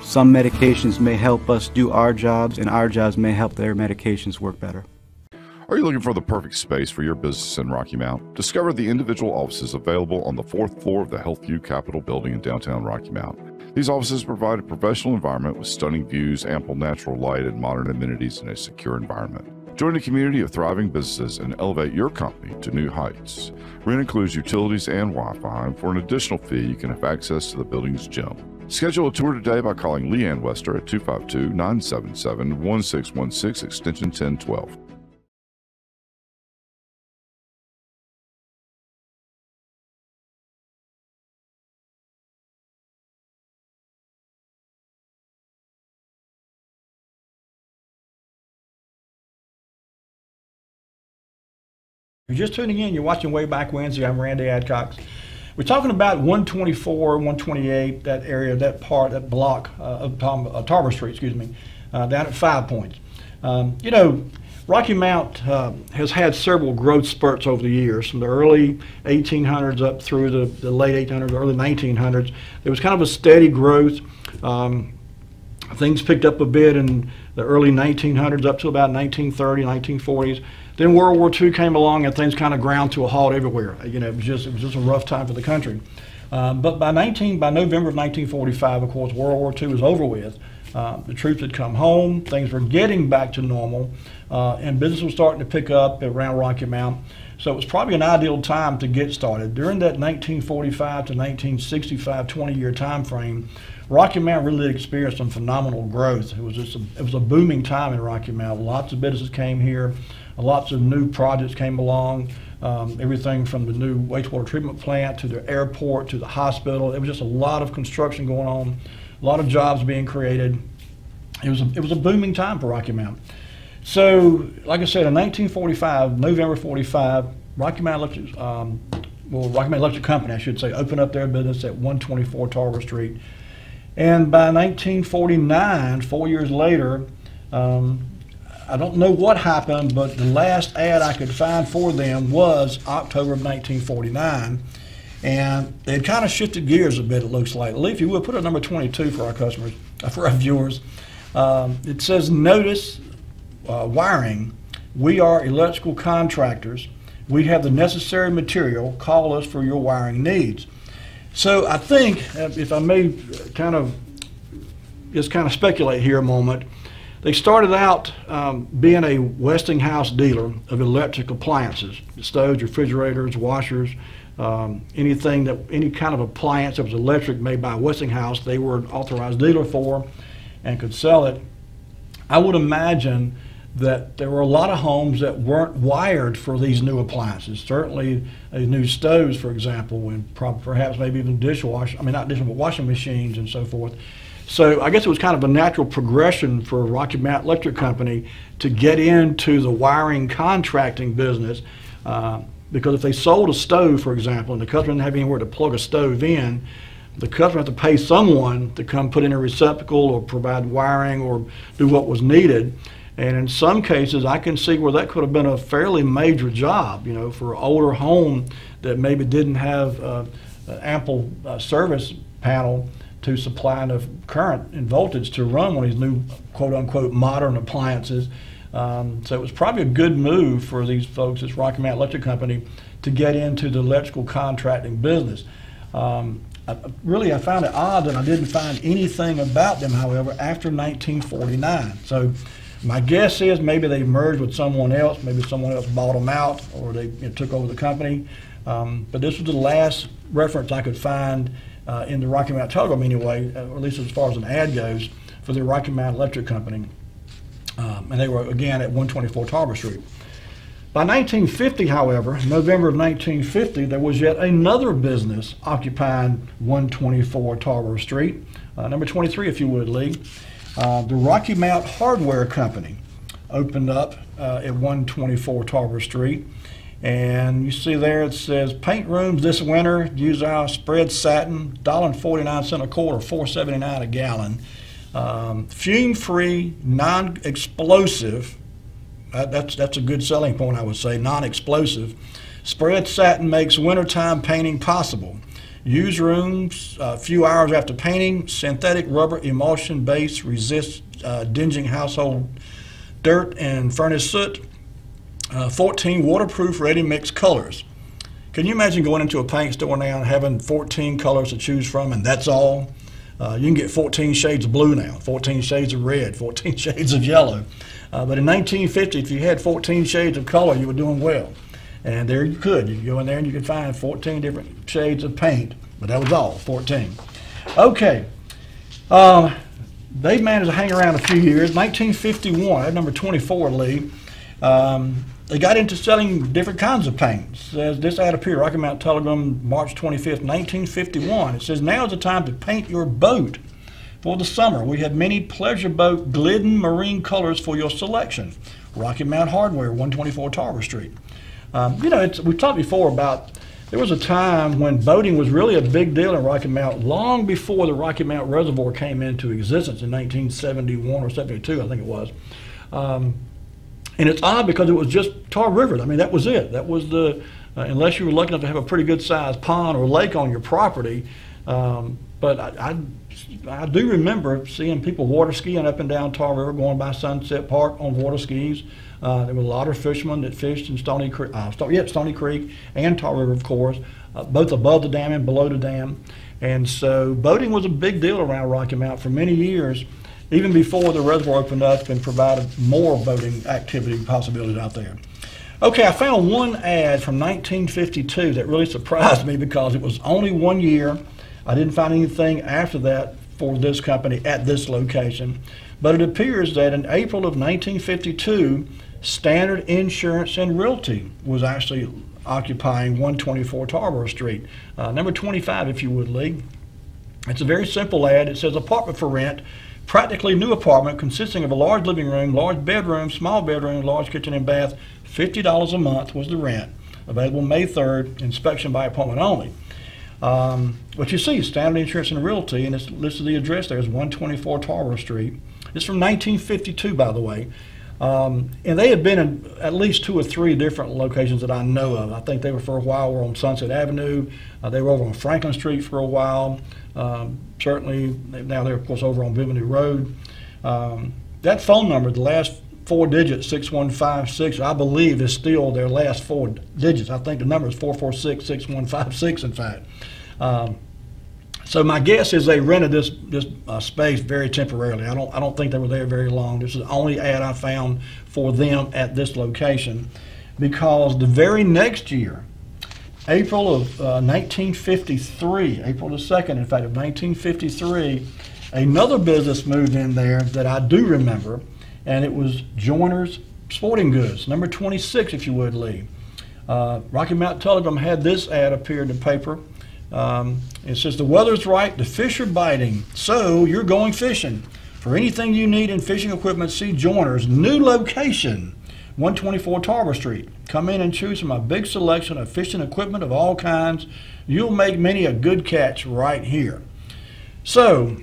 Some medications may help us do our jobs, and our jobs may help their medications work better. Are you looking for the perfect space for your business in Rocky Mount? Discover the individual offices available on the 4th floor of the HealthView Capitol building in downtown Rocky Mount. These offices provide a professional environment with stunning views, ample natural light, and modern amenities in a secure environment. Join a community of thriving businesses and elevate your company to new heights. Rent includes utilities and Wi-Fi, and for an additional fee, you can have access to the building's gym. Schedule a tour today by calling Leanne Wester at 252-977-1616, extension 1012. You're just tuning in, you're watching Wayback Wednesday. I'm Randy Adcox. We're talking about 124, 128, that area, that part, that block of Tarver Street, excuse me, down at 5 Points. You know, Rocky Mount has had several growth spurts over the years, from the early 1800s up through the late 1800s, early 1900s. There was kind of a steady growth. Things picked up a bit in the early 1900s up to about 1930, 1940s. Then World War II came along and things kind of ground to a halt everywhere. You know, it was just a rough time for the country. But by November of 1945, of course, World War II was over with. The troops had come home, things were getting back to normal, and business was starting to pick up around Rocky Mount. So it was probably an ideal time to get started. During that 1945 to 1965 20-year time frame, Rocky Mount really experienced some phenomenal growth. It was a booming time in Rocky Mount. Lots of businesses came here. Lots of new projects came along, everything from the new wastewater treatment plant to the airport to the hospital. It was just a lot of construction going on, a lot of jobs being created. It was a booming time for Rocky Mount. So, like I said, in 1945, November 45, Rocky Mount Electric Company, I should say, opened up their business at 124 Tarver Street. And by 1949, 4 years later, I don't know what happened, but the last ad I could find for them was October of 1949. And they had kind of shifted gears a bit, it looks like. Lee, if you would, put up number 22 for our customers, for our viewers. It says, notice wiring. We are electrical contractors. We have the necessary material. Call us for your wiring needs. So I think, if I may kind of speculate here a moment, they started out being a Westinghouse dealer of electric appliances, stoves, refrigerators, washers, any kind of appliance that was electric made by Westinghouse, they were an authorized dealer for and could sell it. I would imagine that there were a lot of homes that weren't wired for these new appliances. Certainly new stoves, for example, and perhaps maybe even washing machines and so forth. So I guess it was kind of a natural progression for Rocky Mount Electric Company to get into the wiring contracting business, because if they sold a stove, for example, and the customer didn't have anywhere to plug a stove in, the customer had to pay someone to come put in a receptacle or provide wiring or do what was needed. And in some cases, I can see where that could have been a fairly major job, you know, for an older home that maybe didn't have ample service panel to supply enough current and voltage to run one of these new quote-unquote modern appliances. So it was probably a good move for these folks at Rocky Mount Electric Company to get into the electrical contracting business. I found it odd that I didn't find anything about them, however, after 1949. So my guess is maybe they merged with someone else, maybe someone else bought them out, or they took over the company. But this was the last reference I could find in the Rocky Mount Telegram anyway, or at least as far as an ad goes, for the Rocky Mount Electric Company. And they were, again, at 124 Tarver Street. By 1950, however, November of 1950, there was yet another business occupying 124 Tarver Street. Number 23, if you would, Lee. The Rocky Mount Hardware Company opened up at 124 Tarver Street. And you see there it says, paint rooms this winter, use our spread satin, $1.49 a quart or $4.79 a gallon. Fume-free, non-explosive, that's a good selling point, I would say, non-explosive. Spread satin makes wintertime painting possible. Use rooms a few hours after painting. Synthetic rubber emulsion base resists dinging household dirt and furnace soot. 14 waterproof ready-mix colors. Can you imagine going into a paint store now and having 14 colors to choose from, and that's all? You can get 14 shades of blue now, 14 shades of red, 14 shades of yellow. But in 1950, if you had 14 shades of color, you were doing well. And there you could. You could go in there and you could find 14 different shades of paint. But that was all, 14. Okay. They managed to hang around a few years. 1951, at number 24, Lee, they got into selling different kinds of paints. Says this ad appeared, Rocky Mount Telegram, March 25th, 1951. It says, now is the time to paint your boat for the summer. We have many pleasure boat Glidden marine colors for your selection. Rocky Mount Hardware, 124 Tarver Street. We've talked before about there was a time when boating was really a big deal in Rocky Mount, long before the Rocky Mount Reservoir came into existence in 1971 or 72, I think it was. And it's odd because it was just Tar River. I mean, that was it. That was unless you were lucky enough to have a pretty good sized pond or lake on your property. But I do remember seeing people water skiing up and down Tar River, going by Sunset Park on water skis. There were a lot of fishermen that fished in Stony Creek and Tar River, of course, both above the dam and below the dam. And so boating was a big deal around Rocky Mount for many years, even before the reservoir opened up and provided more boating activity possibilities out there. Okay, I found one ad from 1952 that really surprised me because it was only 1 year. I didn't find anything after that for this company at this location. But it appears that in April of 1952, Standard Insurance and Realty was actually occupying 124 Tarboro Street. Number 25, if you would, Lee. It's a very simple ad. It says, apartment for rent, practically new apartment consisting of a large living room, large bedroom, small bedroom, large kitchen and bath. $50 a month was the rent. Available May 3rd, inspection by appointment only. What you see, Standard Insurance and Realty, and it's listed the address there is 124 Tarboro Street. It's from 1952, by the way. And they had been in at least 2 or 3 different locations that I know of. I think they were for a while were on Sunset Avenue. They were over on Franklin Street for a while. Certainly, now they're, of course, over on Bimini Road. That phone number, the last 4 digits, 6156, I believe is still their last 4 digits. I think the number is 446-6156, in fact. So my guess is they rented this space very temporarily. I don't think they were there very long. This is the only ad I found for them at this location, because the very next year, April of 1953, April the 2nd, in fact, of 1953, another business moved in there that I do remember, and it was Joyner's Sporting Goods, number 26, if you would, Lee. Rocky Mount Telegram had this ad appear in the paper. It says, the weather's right, the fish are biting, so you're going fishing. For anything you need in fishing equipment, see Joyner's new location, 124 Tarboro Street. Come in and choose from a big selection of fishing equipment of all kinds. You'll make many a good catch right here. So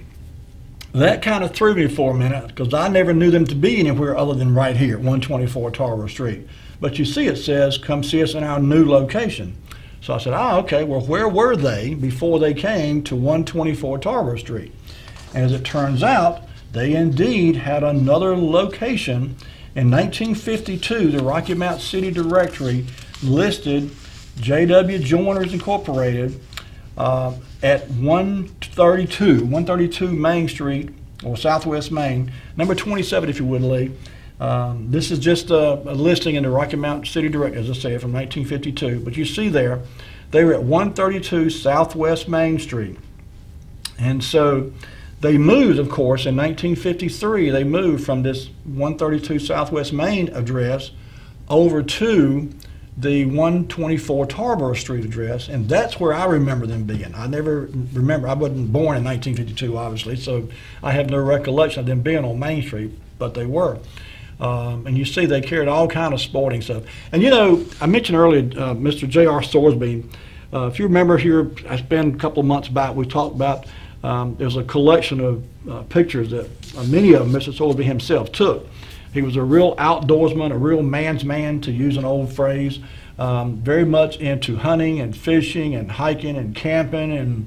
that kind of threw me for a minute, because I never knew them to be anywhere other than right here, 124 Tarboro Street. But you see it says, come see us in our new location. So I said, okay, well, where were they before they came to 124 Tarboro Street? And as it turns out, they indeed had another location. In 1952, the Rocky Mount City Directory listed J.W. Joyner's Incorporated at 132 Main Street, or Southwest Main, number 27, if you would, Lee. This is just a listing in the Rocky Mount City Directory, as I say, from 1952. But you see there, they were at 132 Southwest Main Street. And so they moved, of course, in 1953. They moved from this 132 Southwest Main address over to the 124 Tarboro Street address, and that's where I remember them being. I never remember, I wasn't born in 1952, obviously, so I have no recollection of them being on Main Street, but they were. And you see they carried all kind of sporting stuff. And you know, I mentioned earlier Mr. J.R. Thorsby. If you remember here, I spent a couple of months back, we talked about there's a collection of pictures that many of them Mr. Thorsby himself took. He was a real outdoorsman, a real man's man, to use an old phrase, very much into hunting and fishing and hiking and camping, and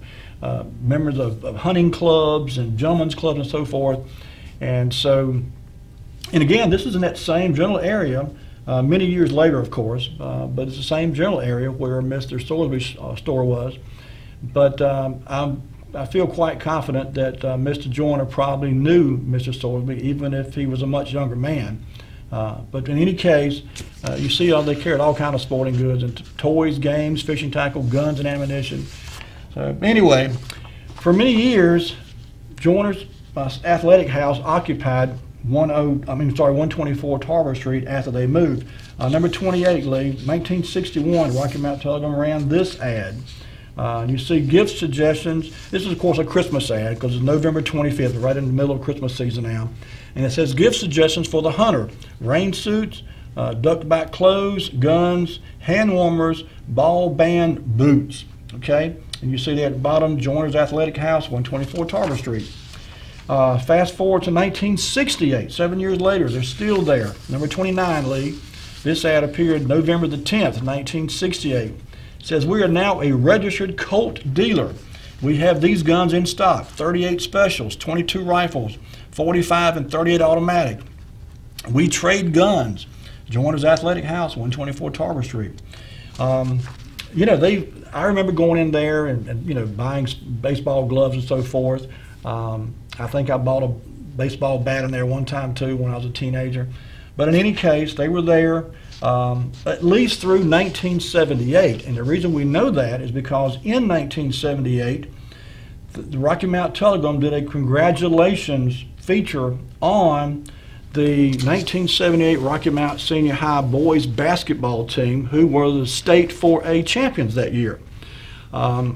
members of hunting clubs and gentlemen's clubs and so forth. And so, and again, this is in that same general area, many years later, of course, but it's the same general area where Mr. Thorsby's store was. But I feel quite confident that Mr. Joyner probably knew Mr. Thorsby, even if he was a much younger man. But in any case, you see they carried all kinds of sporting goods, and toys, games, fishing tackle, guns, and ammunition. So anyway, for many years, Joyner's Athletic House occupied 124 Tarboro Street after they moved. Number 28, Lee, 1961, Rocky Mount Telegram ran this ad. You see gift suggestions. This is, of course, a Christmas ad because it's November 25th, right in the middle of Christmas season now. And it says gift suggestions for the hunter. Rain suits, ducked back clothes, guns, hand warmers, ball band boots. Okay, and you see there at the bottom, Joiner's Athletic House, 124 Tarver Street. Fast forward to 1968, 7 years later, they're still there. Number 29, Lee. This ad appeared November the 10th, 1968. It says, we are now a registered Colt dealer. We have these guns in stock, 38 specials, 22 rifles, 45 and 38 automatic. We trade guns. Joiner's Athletic House, 124 Tarver Street. You know, I remember going in there and you know, buying baseball gloves and so forth. I think I bought a baseball bat in there one time too when I was a teenager. But in any case, they were there at least through 1978. And the reason we know that is because in 1978, the Rocky Mount Telegram did a congratulations feature on the 1978 Rocky Mount Senior High boys basketball team, who were the state 4A champions that year. I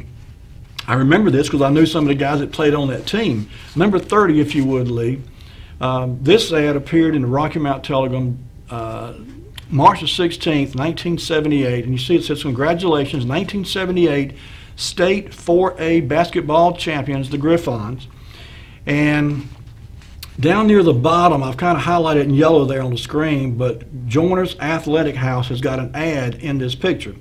remember this because I knew some of the guys that played on that team. Number 30, if you would, Lee. This ad appeared in the Rocky Mount Telegram March the 16th, 1978, and you see it says, congratulations, 1978 State 4A basketball champions, the Griffons. And down near the bottom, I've kind of highlighted in yellow there on the screen, but Joiner's Athletic House has got an ad in this picture.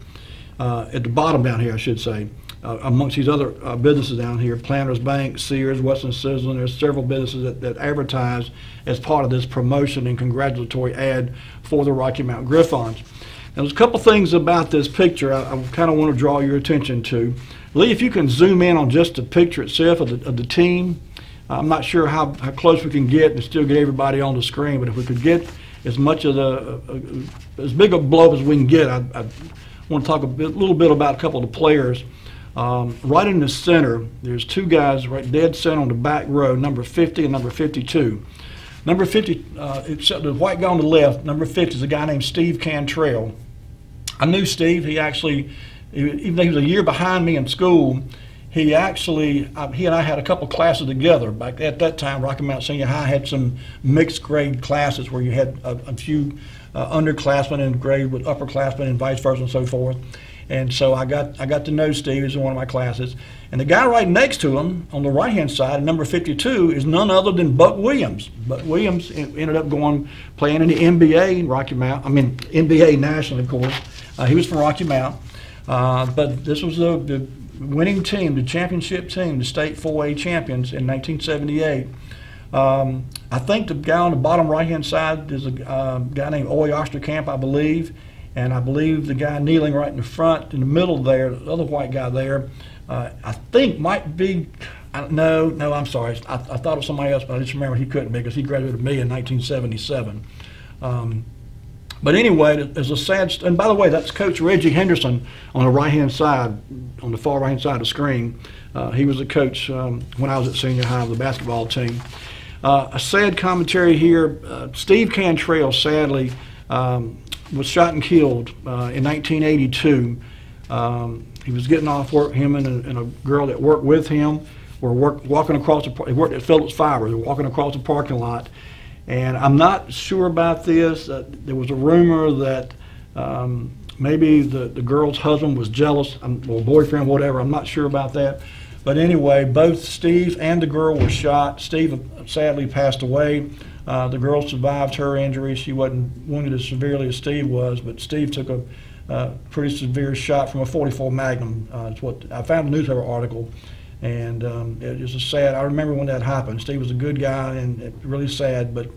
At the bottom down here, I should say. Amongst these other businesses down here, Planters Bank, Sears, Western Sizzling, there's several businesses that advertise as part of this promotion and congratulatory ad for the Rocky Mount Griffons. Now, there's a couple things about this picture I kind of want to draw your attention to. Lee, if you can zoom in on just the picture itself of the team. I'm not sure how close we can get and still get everybody on the screen, but if we could get as much of as big a blow as we can get, I want to talk a little bit about a couple of the players. Right in the center, there's two guys right dead center on the back row, number 50 and number 52. Number 50, except the white guy on the left, number 50 is a guy named Steve Cantrell. I knew Steve. He actually, even though he was a year behind me in school, he and I had a couple classes together. Back at that time, Rocky Mount Senior High had some mixed grade classes where you had a few underclassmen in grade with upperclassmen and vice versa and so forth. And so I got to know Steve in one of my classes. And the guy right next to him on the right-hand side, number 52, is none other than Buck Williams. Buck Williams ended up playing in the NBA in Rocky Mount. I mean, NBA nationally, of course. He was from Rocky Mount. But this was the winning team, the championship team, the state 4A champions in 1978. I think the guy on the bottom right-hand side is a guy named Oy Osterkamp, I believe. And I believe the guy kneeling right in the front, in the middle there, the other white guy there, I think might be, no, I'm sorry. I thought it was somebody else, but I just remember he couldn't be because he graduated with me in 1977. But anyway, there's a sad, and by the way, that's Coach Reggie Henderson on the right-hand side, on the far right-hand side of the screen. He was the coach when I was at senior high of the basketball team. A sad commentary here. Steve Cantrell, sadly, was shot and killed in 1982. He was getting off work. Him and a girl that worked with him were walking across the. He worked at Phillips Fiber. They were walking across the parking lot, and I'm not sure about this. There was a rumor that maybe the girl's husband was jealous, or boyfriend, whatever. I'm not sure about that. But anyway, both Steve and the girl were shot. Steve sadly passed away. The girl survived her injuries. She wasn't wounded as severely as Steve was, but Steve took a pretty severe shot from a .44 Magnum. It's what I found a newspaper article, and it was sad. I remember when that happened. Steve was a good guy and really sad, but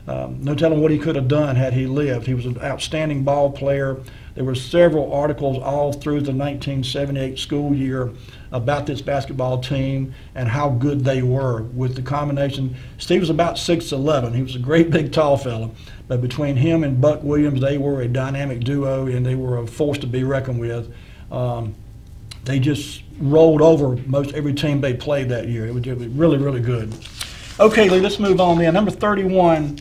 no telling what he could have done had he lived. He was an outstanding ball player. There were several articles all through the 1978 school year about this basketball team and how good they were with the combination. Steve was about 6'11". He was a great big tall fella, but between him and Buck Williams, they were a dynamic duo and they were a force to be reckoned with. They just rolled over most every team they played that year. It was really, really good. Okay, Lee, let's move on then. Number 31,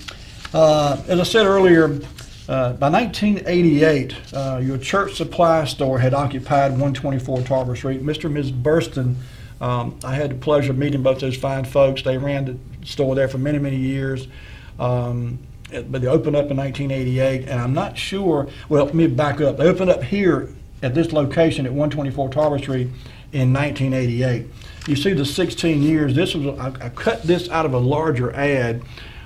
as I said earlier, by 1988, your church supply store had occupied 124 Tarver Street. Mr. and Ms. Burston, I had the pleasure of meeting both those fine folks. They ran the store there for many, many years. but they opened up in 1988, and I'm not sure. Well, let me back up. They opened up here at this location at 124 Tarver Street in 1988. You see the 16 years. This was I cut this out of a larger ad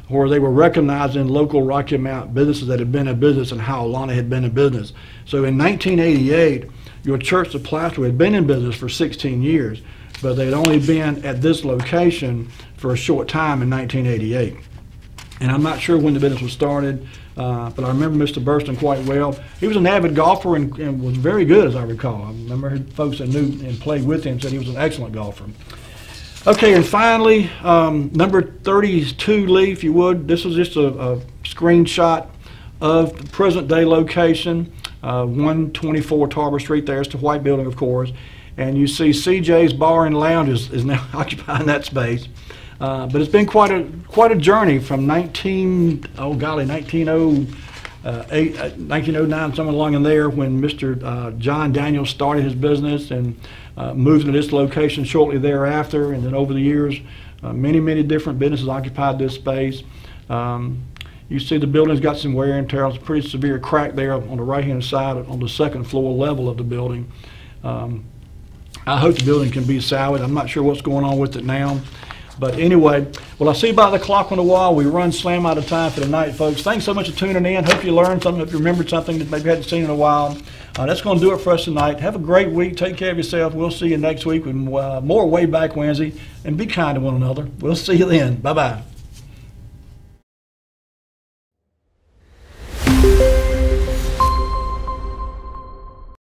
where they were recognizing local Rocky Mount businesses that had been in business and how long they had been in business. So in 1988, your church supply store had been in business for 16 years, but they'd only been at this location for a short time in 1988. And I'm not sure when the business was started, but I remember Mr. Burston quite well. He was an avid golfer and was very good, as I recall. I remember folks that knew and played with him said he was an excellent golfer. Okay, and finally, number 32, Lee, if you would. This is just a screenshot of the present-day location, 124 Tarver Street. There's the white building, of course. And you see CJ's Bar and Lounge is now occupying that space. But it's been quite a journey from 1909, somewhere along in there, when Mr. John Daniels started his business and moved to this location shortly thereafter. And then over the years, many different businesses occupied this space. You see the building's got some wear and tear. It's a pretty severe crack there on the right-hand side on the second floor level of the building. I hope the building can be salvaged. I'm not sure what's going on with it now. But anyway, well, I see by the clock on the wall, we run slam out of time for tonight, folks. Thanks so much for tuning in. Hope you learned something, hope you remembered something that maybe you hadn't seen in a while. That's going to do it for us tonight. Have a great week. Take care of yourself. We'll see you next week with more Way Back Wednesday. And be kind to one another. We'll see you then. Bye-bye.